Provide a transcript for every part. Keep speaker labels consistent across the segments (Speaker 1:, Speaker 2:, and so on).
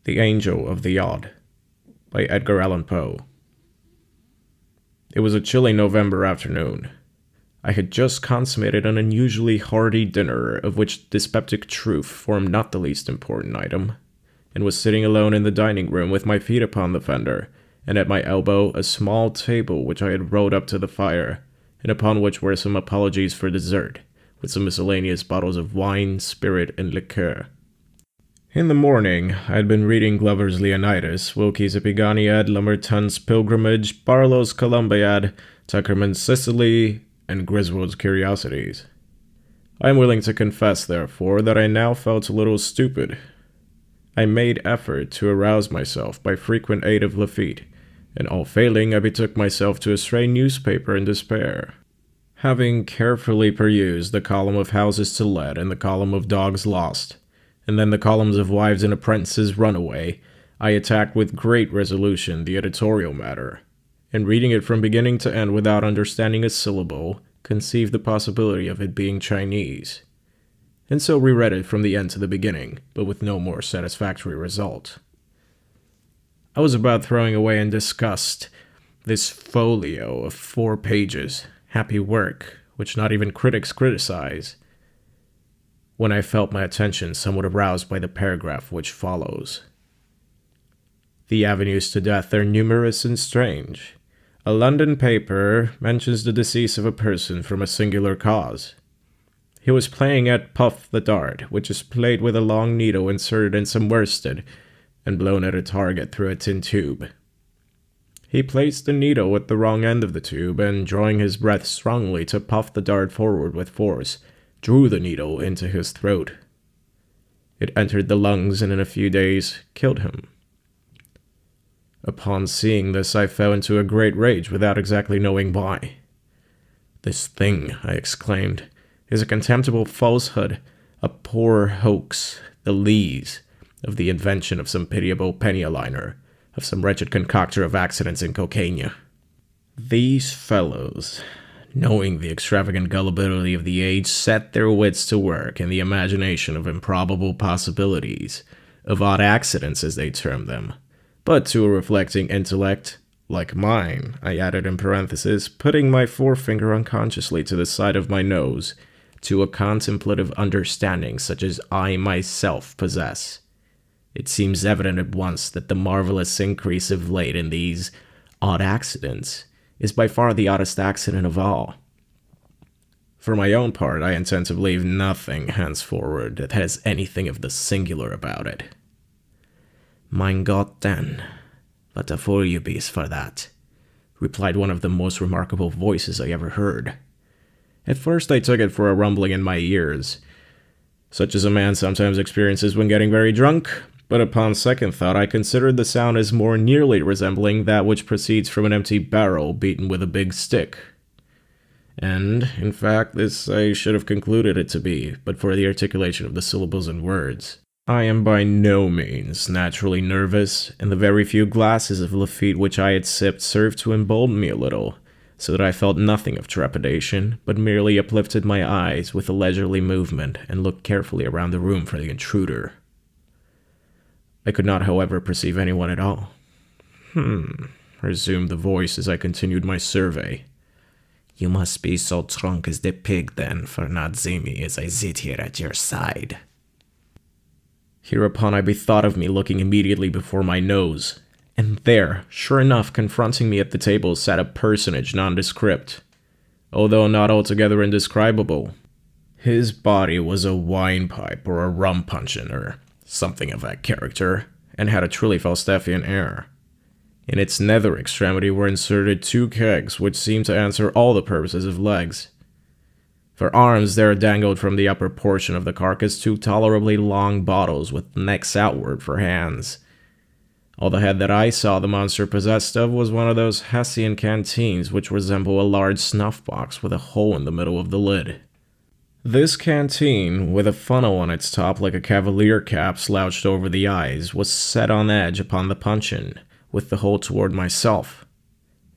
Speaker 1: The Angel of the Odd by Edgar Allan Poe. It was a chilly November afternoon. I had just consummated an unusually hearty dinner, of which dyspeptic truth formed not the least important item, and was sitting alone in the dining room with my feet upon the fender, and at my elbow a small table which I had rolled up to the fire, and upon which were some apologies for dessert, with some miscellaneous bottles of wine, spirit, and liqueur. In the morning, I had been reading Glover's Leonidas, Wilkie's Epiganiad, Lumberton's Pilgrimage, Barlow's Columbiad, Tuckerman's Sicily, and Griswold's Curiosities. I am willing to confess, therefore, that I now felt a little stupid. I made effort to arouse myself by frequent aid of Lafitte, and all failing, I betook myself to a stray newspaper in despair. Having carefully perused the column of houses to let and the column of dogs lost, and then the columns of wives and apprentices runaway, I attacked with great resolution the editorial matter, and reading it from beginning to end without understanding a syllable, conceived the possibility of it being Chinese, and so reread it from the end to the beginning, but with no more satisfactory result. I was about throwing away in disgust this folio of 4 pages, happy work, which not even critics criticize, when I felt my attention somewhat aroused by the paragraph which follows. The avenues to death are numerous and strange. A London paper mentions the decease of a person from a singular cause. He was playing at Puff the Dart, which is played with a long needle inserted in some worsted and blown at a target through a tin tube. He placed the needle at the wrong end of the tube and, drawing his breath strongly to puff the dart forward with force, drew the needle into his throat. It entered the lungs and in a few days killed him. Upon seeing this, I fell into a great rage without exactly knowing why. "This thing," I exclaimed, "is a contemptible falsehood, a poor hoax, the lees of the invention of some pitiable penny-a-liner, of some wretched concocter of accidents in Cocaina. These fellows, knowing the extravagant gullibility of the age, set their wits to work in the imagination of improbable possibilities, of odd accidents as they term them, but to a reflecting intellect, like mine," I added in parenthesis, putting my forefinger unconsciously to the side of my nose, "to a contemplative understanding such as I myself possess. It seems evident at once that the marvelous increase of late in these odd accidents is by far the oddest accident of all. For my own part, I intend to believe nothing henceforward that has anything of the singular about it." "Mein Gott, then, what a fool you be for that," replied one of the most remarkable voices I ever heard. At first I took it for a rumbling in my ears, such as a man sometimes experiences when getting very drunk, but upon second thought I considered the sound as more nearly resembling that which proceeds from an empty barrel beaten with a big stick. And, in fact, this I should have concluded it to be, but for the articulation of the syllables and words. I am by no means naturally nervous, and the very few glasses of Lafitte which I had sipped served to embolden me a little, so that I felt nothing of trepidation, but merely uplifted my eyes with a leisurely movement and looked carefully around the room for the intruder. I could not, however, perceive anyone at all. Resumed the voice as I continued my survey. "You must be so drunk as the pig, then, for not see me as I sit here at your side." Hereupon I bethought of me looking immediately before my nose, and there, sure enough, confronting me at the table sat a personage nondescript, although not altogether indescribable. His body was a wine-pipe or a rum-puncheon, or something of that character, and had a truly Falstaffian air. In its nether extremity were inserted 2 kegs, which seemed to answer all the purposes of legs. For arms, there dangled from the upper portion of the carcass 2 tolerably long bottles with necks outward for hands. All the head that I saw the monster possessed of was one of those Hessian canteens which resemble a large snuff-box with a hole in the middle of the lid. This canteen, with a funnel on its top like a cavalier cap slouched over the eyes, was set on edge upon the puncheon, with the hole toward myself.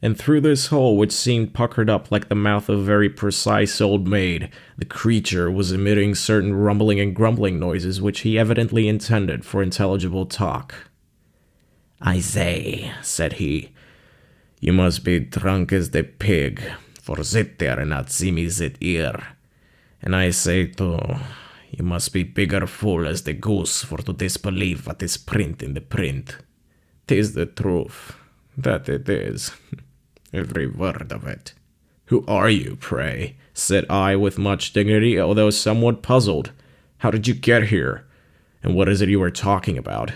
Speaker 1: And through this hole, which seemed puckered up like the mouth of a very precise old maid, the creature was emitting certain rumbling and grumbling noises which he evidently intended for intelligible talk. "I say," said he, "you must be drunk as the pig, for sit there and not see me sit here. And I say too, you must be bigger fool as the goose for to disbelieve what is print in the print. 'Tis the truth, that it is, every word of it." "Who are you, pray?" said I with much dignity, although somewhat puzzled. "How did you get here? And what is it you are talking about?"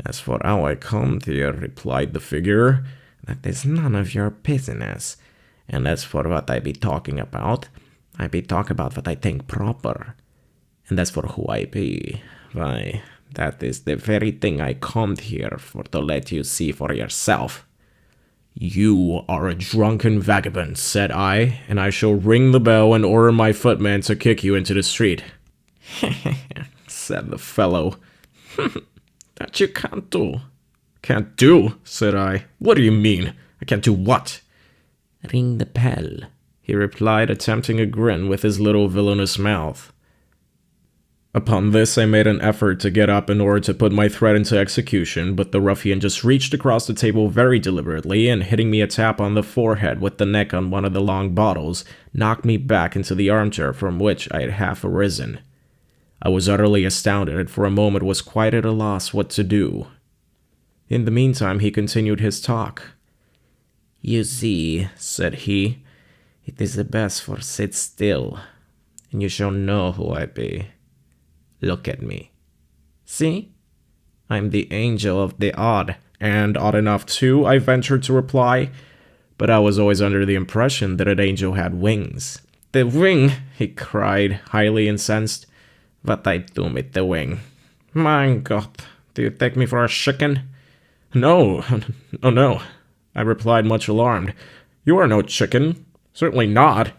Speaker 1: "As for how I come here," replied the figure, "that is none of your business. And as for what I be talking about, I be talk about what I think proper. And as for who I be, why, that is the very thing I come here for to let you see for yourself." "You are a drunken vagabond," said I, "and I shall ring the bell and order my footman to kick you into the street." said the fellow. "That you can't do." "Can't do?" said I. "What do you mean? I can't do what?" "Ring the bell," he replied, attempting a grin with his little villainous mouth. Upon this, I made an effort to get up in order to put my threat into execution, but the ruffian just reached across the table very deliberately and, hitting me a tap on the forehead with the neck on one of the long bottles, knocked me back into the armchair from which I had half arisen. I was utterly astounded and for a moment was quite at a loss what to do. In the meantime, he continued his talk. "You see," said he, "it is the best for sit still, and you shall know who I be. Look at me. See? I'm the angel of the odd." "And odd enough too," I ventured to reply, but I was always under the impression that an angel had wings. "The wing!" he cried, highly incensed. "What I do with the wing? Mein Gott, do you take me for a chicken?" "No, oh no," I replied, much alarmed. "You are no chicken. Certainly not."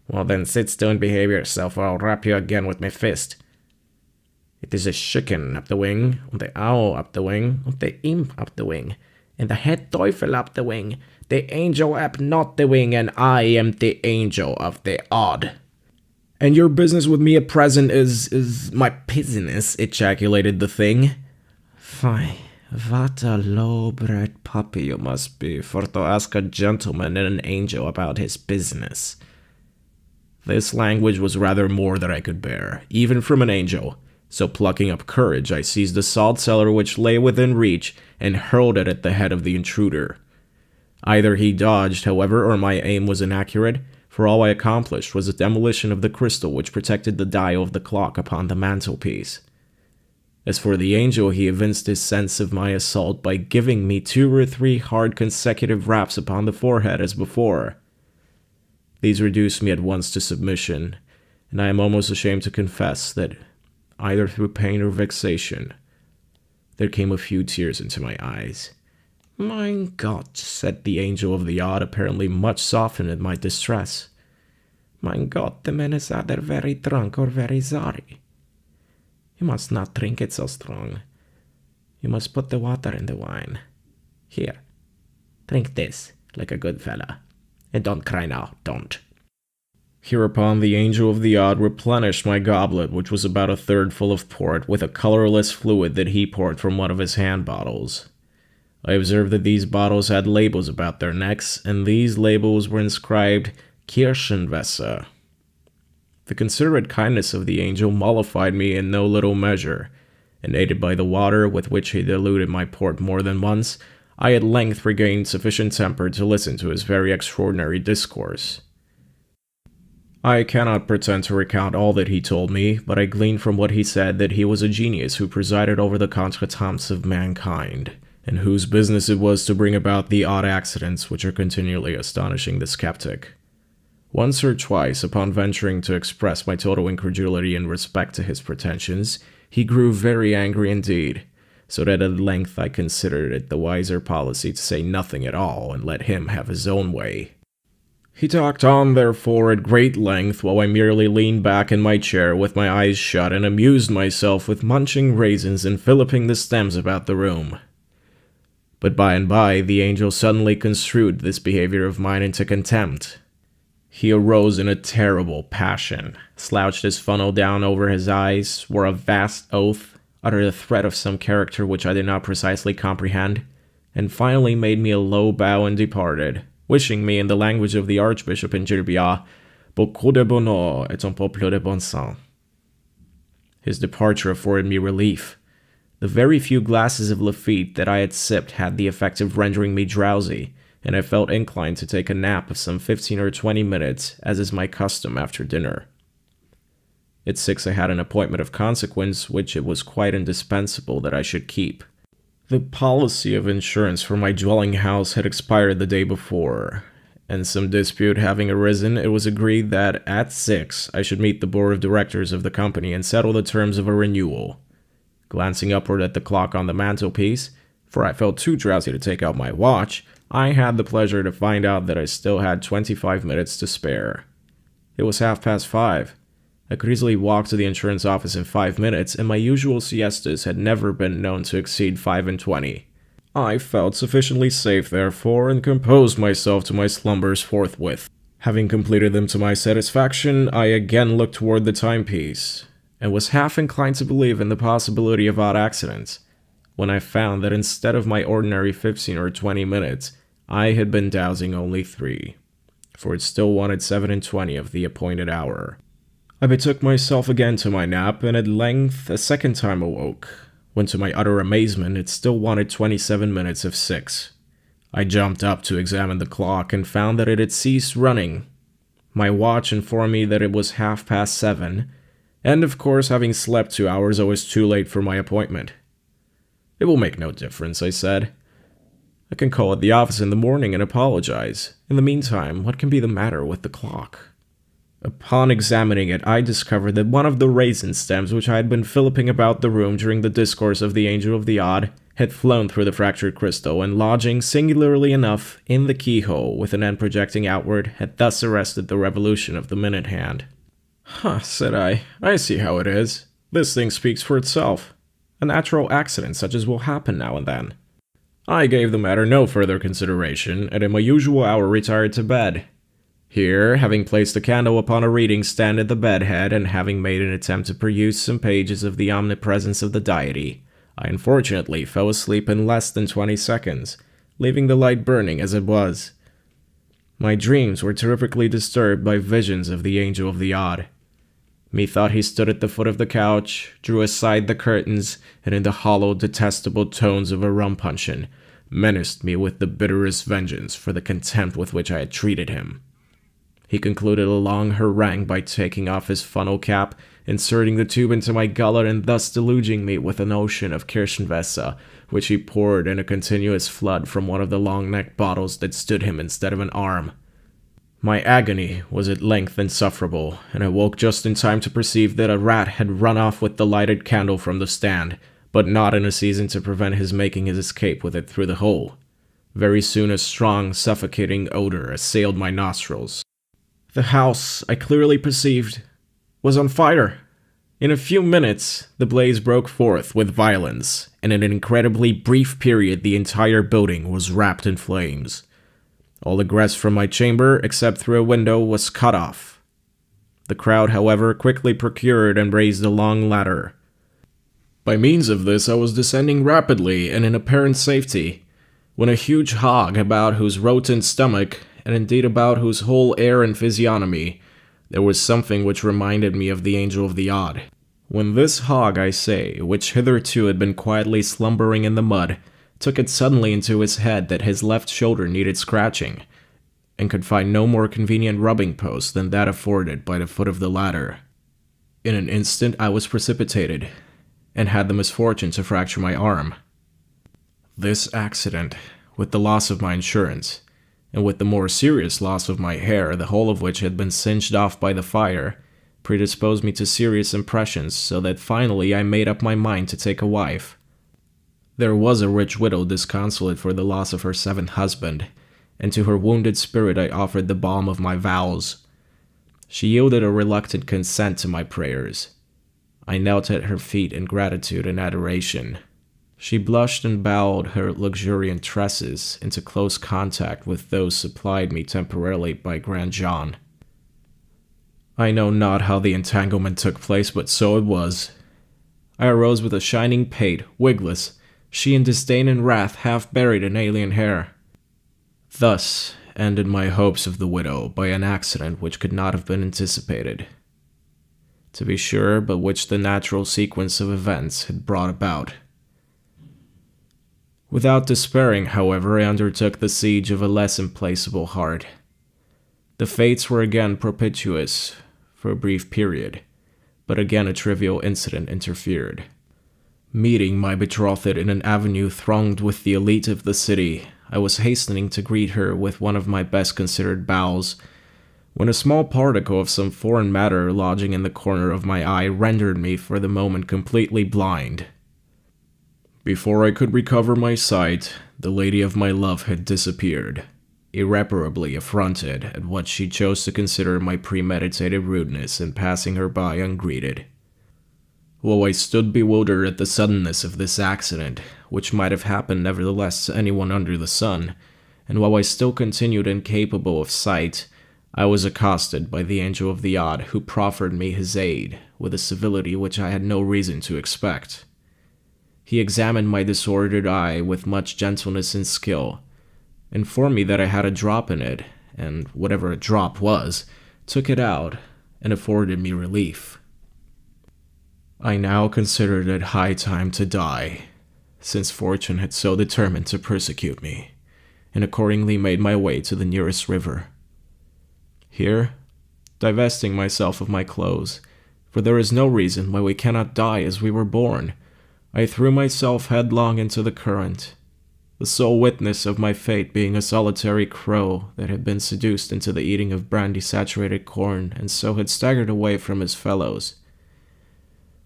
Speaker 1: "Well then, sit still and behave yourself, or I'll rap you again with my fist. It is a chicken up the wing, and the owl up the wing, and the imp up the wing, and the head teufel up the wing, the angel up not the wing, and I am the angel of the odd." "And your business with me at present is my business," ejaculated the thing. "Fie, what a low-bred puppy you must be for to ask a gentleman and an angel about his business." This language was rather more than I could bear, even from an angel. So plucking up courage, I seized the salt cellar which lay within reach and hurled it at the head of the intruder. Either he dodged, however, or my aim was inaccurate, for all I accomplished was the demolition of the crystal which protected the dial of the clock upon the mantelpiece. As for the angel, he evinced his sense of my assault by giving me 2 or 3 hard consecutive raps upon the forehead as before. These reduced me at once to submission, and I am almost ashamed to confess that, either through pain or vexation, there came a few tears into my eyes. "Mein Gott," said the angel of the odd, apparently much softened at my distress. "Mein Gott, the man is either very drunk or very sorry. You must not drink it so strong. You must put the water in the wine. Here, drink this, like a good fella. And don't cry now, don't." Hereupon the angel of the odd replenished my goblet, which was about 1/3 full of port, with a colorless fluid that he poured from one of his hand bottles. I observed that these bottles had labels about their necks, and these labels were inscribed Kirchenwasser. The considerate kindness of the angel mollified me in no little measure, and aided by the water with which he diluted my port more than once, I at length regained sufficient temper to listen to his very extraordinary discourse. I cannot pretend to recount all that he told me, but I gleaned from what he said that he was a genius who presided over the contretemps of mankind, and whose business it was to bring about the odd accidents which are continually astonishing the skeptic. Once or twice, upon venturing to express my total incredulity in respect to his pretensions, he grew very angry indeed, so that at length I considered it the wiser policy to say nothing at all and let him have his own way. He talked on, therefore, at great length, while I merely leaned back in my chair with my eyes shut and amused myself with munching raisins and filliping the stems about the room. But by and by, the angel suddenly construed this behavior of mine into contempt. He arose in a terrible passion, slouched his funnel down over his eyes, swore a vast oath, uttered a threat of some character which I did not precisely comprehend, and finally made me a low bow and departed, wishing me in the language of the Archbishop in Gerbia, beaucoup de bonheur et un peu plus de bon sang. His departure afforded me relief. The very few glasses of Lafitte that I had sipped had the effect of rendering me drowsy, and I felt inclined to take a nap of some 15 or 20 minutes, as is my custom after dinner. At 6 I had an appointment of consequence, which it was quite indispensable that I should keep. The policy of insurance for my dwelling house had expired the day before, and some dispute having arisen, it was agreed that at 6 I should meet the board of directors of the company and settle the terms of a renewal. Glancing upward at the clock on the mantelpiece, for I felt too drowsy to take out my watch, I had the pleasure to find out that I still had 25 minutes to spare. It was 5:30. I could easily walk to the insurance office in 5 minutes, and my usual siestas had never been known to exceed 5:20. I felt sufficiently safe, therefore, and composed myself to my slumbers forthwith. Having completed them to my satisfaction, I again looked toward the timepiece, and was half inclined to believe in the possibility of odd accidents, when I found that instead of my ordinary 15 or 20 minutes, I had been dowsing only 3, for it still wanted 7:20 of the appointed hour. I betook myself again to my nap, and at length a second time awoke, when to my utter amazement it still wanted 27 minutes of 6. I jumped up to examine the clock, and found that it had ceased running. My watch informed me that it was 7:30, and of course, having slept 2 hours, I was too late for my appointment. "It will make no difference," I said. "I can call at the office in the morning and apologize. In the meantime, what can be the matter with the clock?" Upon examining it, I discovered that one of the raisin stems which I had been filliping about the room during the discourse of the Angel of the Odd had flown through the fractured crystal, and lodging, singularly enough, in the keyhole, with an end projecting outward, had thus arrested the revolution of the minute hand. "Huh," said I see how it is. This thing speaks for itself. A natural accident such as will happen now and then." I gave the matter no further consideration, and at my usual hour retired to bed. Here, having placed a candle upon a reading stand at the bedhead, and having made an attempt to peruse some pages of the Omnipresence of the Deity, I unfortunately fell asleep in less than 20 seconds, leaving the light burning as it was. My dreams were terrifically disturbed by visions of the Angel of the Odd. Methought he stood at the foot of the couch, drew aside the curtains, and in the hollow, detestable tones of a rum puncheon, menaced me with the bitterest vengeance for the contempt with which I had treated him. He concluded a long harangue by taking off his funnel cap, inserting the tube into my gullet, and thus deluging me with an ocean of Kirschenwasser, which he poured in a continuous flood from one of the long-necked bottles that stood him instead of an arm. My agony was at length insufferable, and I woke just in time to perceive that a rat had run off with the lighted candle from the stand, but not in a season to prevent his making his escape with it through the hole. Very soon a strong, suffocating odor assailed my nostrils. The house, I clearly perceived, was on fire. In a few minutes, the blaze broke forth with violence, and in an incredibly brief period the entire building was wrapped in flames. All egress from my chamber, except through a window, was cut off. The crowd, however, quickly procured and raised a long ladder. By means of this I was descending rapidly and in apparent safety, when a huge hog, about whose rotund stomach, and indeed about whose whole air and physiognomy, there was something which reminded me of the Angel of the Odd. When this hog, I say, which hitherto had been quietly slumbering in the mud, took it suddenly into his head that his left shoulder needed scratching, and could find no more convenient rubbing post than that afforded by the foot of the ladder. In an instant I was precipitated, and had the misfortune to fracture my arm. This accident, with the loss of my insurance, and with the more serious loss of my hair, the whole of which had been singed off by the fire, predisposed me to serious impressions, so that finally I made up my mind to take a wife. There was a rich widow disconsolate for the loss of her seventh husband, and to her wounded spirit I offered the balm of my vows. She yielded a reluctant consent to my prayers. I knelt at her feet in gratitude and adoration. She blushed and bowed her luxuriant tresses into close contact with those supplied me temporarily by Grand John. I know not how the entanglement took place, but so it was. I arose with a shining pate, wigless, she in disdain and wrath half buried in alien hair. Thus ended my hopes of the widow by an accident which could not have been anticipated, to be sure, but which the natural sequence of events had brought about. Without despairing, however, I undertook the siege of a less implacable heart. The fates were again propitious for a brief period, but again a trivial incident interfered. Meeting my betrothed in an avenue thronged with the elite of the city, I was hastening to greet her with one of my best considered bows, when a small particle of some foreign matter lodging in the corner of my eye rendered me for the moment completely blind. Before I could recover my sight, the lady of my love had disappeared, irreparably affronted at what she chose to consider my premeditated rudeness in passing her by ungreeted. While I stood bewildered at the suddenness of this accident, which might have happened nevertheless to anyone under the sun, and while I still continued incapable of sight, I was accosted by the Angel of the Odd, who proffered me his aid with a civility which I had no reason to expect. He examined my disordered eye with much gentleness and skill, informed me that I had a drop in it, and whatever a drop was, took it out, and afforded me relief. I now considered it high time to die, since fortune had so determined to persecute me, and accordingly made my way to the nearest river. Here, divesting myself of my clothes, for there is no reason why we cannot die as we were born, I threw myself headlong into the current, the sole witness of my fate being a solitary crow that had been seduced into the eating of brandy-saturated corn and so had staggered away from his fellows.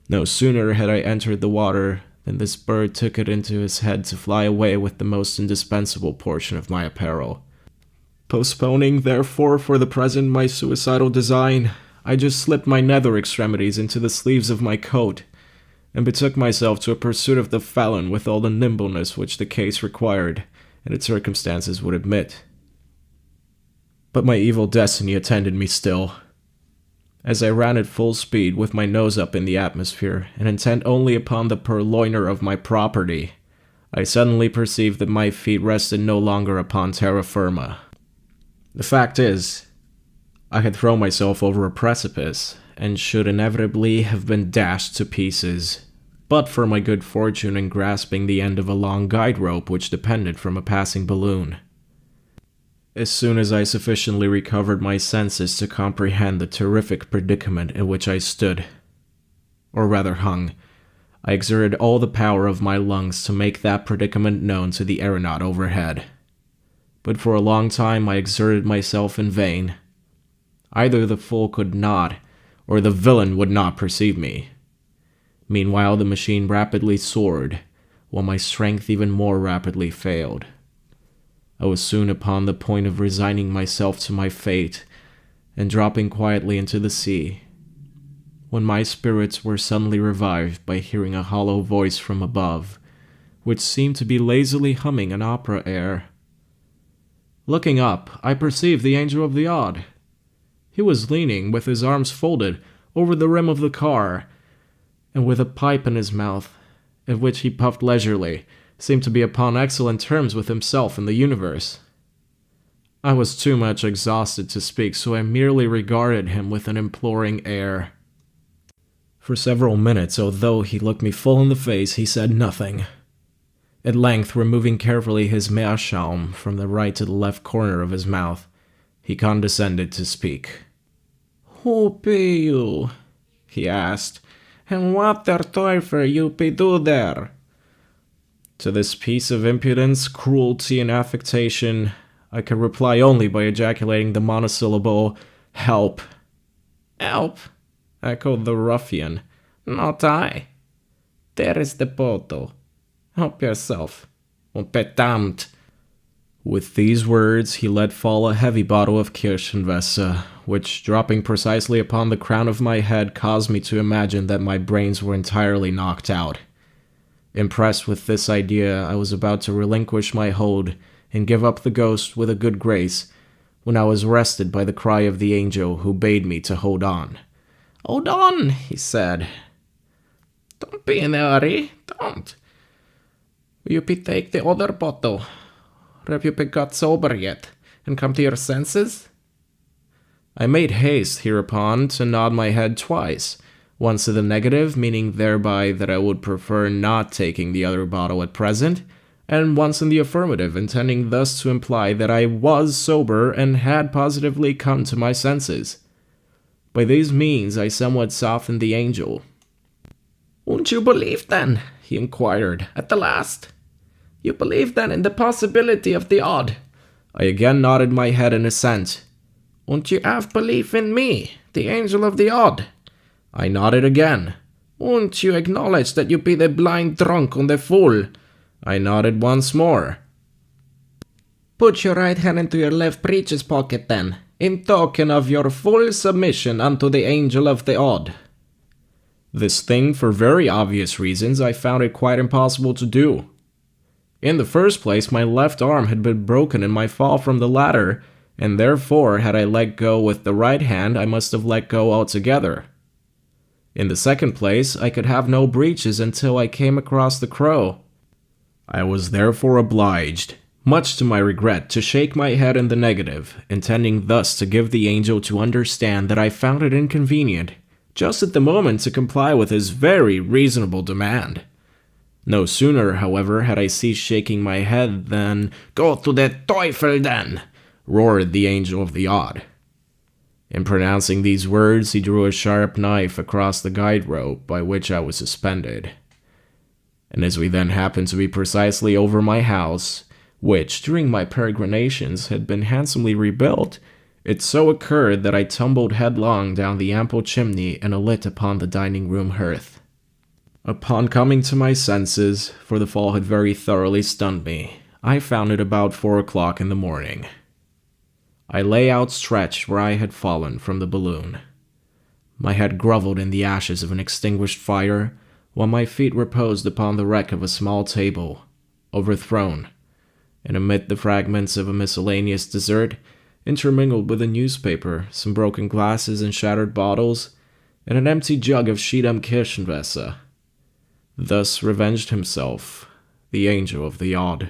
Speaker 1: No sooner had I entered the water than this bird took it into his head to fly away with the most indispensable portion of my apparel. Postponing, therefore, for the present my suicidal design, I just slipped my nether extremities into the sleeves of my coat, and betook myself to a pursuit of the felon with all the nimbleness which the case required, and its circumstances would admit. But my evil destiny attended me still. As I ran at full speed with my nose up in the atmosphere, and intent only upon the purloiner of my property, I suddenly perceived that my feet rested no longer upon terra firma. The fact is, I had thrown myself over a precipice, and should inevitably have been dashed to pieces, but for my good fortune in grasping the end of a long guide rope which depended from a passing balloon. As soon as I sufficiently recovered my senses to comprehend the terrific predicament in which I stood, or rather hung, I exerted all the power of my lungs to make that predicament known to the aeronaut overhead. But for a long time I exerted myself in vain. Either the fool could not, or the villain would not perceive me. Meanwhile the machine rapidly soared, while my strength even more rapidly failed. I was soon upon the point of resigning myself to my fate and dropping quietly into the sea, when my spirits were suddenly revived by hearing a hollow voice from above, which seemed to be lazily humming an opera air. Looking up, I perceived the Angel of the Odd. He was leaning, with his arms folded, over the rim of the car, and with a pipe in his mouth, at which he puffed leisurely, seemed to be upon excellent terms with himself and the universe. I was too much exhausted to speak, so I merely regarded him with an imploring air. For several minutes, although he looked me full in the face, he said nothing. At length, removing carefully his meerschaum from the right to the left corner of his mouth, he condescended to speak. "Who be you?" he asked, "and what der Teufel you be do there?" To this piece of impudence, cruelty, and affectation, I could reply only by ejaculating the monosyllable, "Help!" "Help!" echoed the ruffian. "Not I. There is the bottle. Help yourself. Und be damned." With these words, he let fall a heavy bottle of Kirschenwasser, which, dropping precisely upon the crown of my head, caused me to imagine that my brains were entirely knocked out. Impressed with this idea, I was about to relinquish my hold and give up the ghost with a good grace, when I was arrested by the cry of the angel, who bade me to hold on. "Hold on," he said.
Speaker 2: Don't be in a hurry, don't. Will you take the other bottle? Or have you got sober yet, and come to your senses?
Speaker 1: I made haste hereupon to nod my head twice, once to the negative, meaning thereby that I would prefer not taking the other bottle at present, and once in the affirmative, intending thus to imply that I was sober and had positively come to my senses. By these means I somewhat softened the angel.
Speaker 2: Won't you believe then, he inquired, at the last? You believe then in the possibility of the odd?
Speaker 1: I again nodded my head in assent.
Speaker 2: Won't you have belief in me, the angel of the odd?
Speaker 1: I nodded again.
Speaker 2: Won't you acknowledge that you be the blind drunk and the fool?
Speaker 1: I nodded once more.
Speaker 2: Put your right hand into your left breeches pocket then, in token of your full submission unto the angel of the odd.
Speaker 1: This thing, for very obvious reasons, I found it quite impossible to do. In the first place, my left arm had been broken in my fall from the ladder, and therefore, had I let go with the right hand, I must have let go altogether. In the second place, I could have no breeches until I came across the crow. I was therefore obliged, much to my regret, to shake my head in the negative, intending thus to give the angel to understand that I found it inconvenient, just at the moment, to comply with his very reasonable demand. No sooner, however, had I ceased shaking my head than, "Go to the Teufel then!" roared the angel of the odd. In pronouncing these words, he drew a sharp knife across the guide rope by which I was suspended. And as we then happened to be precisely over my house, which, during my peregrinations, had been handsomely rebuilt, it so occurred that I tumbled headlong down the ample chimney and alit upon the dining-room hearth. Upon coming to my senses, for the fall had very thoroughly stunned me, I found it about 4 o'clock in the morning. I lay outstretched where I had fallen from the balloon. My head grovelled in the ashes of an extinguished fire, while my feet reposed upon the wreck of a small table, overthrown, and amid the fragments of a miscellaneous dessert, intermingled with a newspaper, some broken glasses and shattered bottles, and an empty jug of Schiedam Kirschenwasser. Thus revenged himself, the angel of the odd.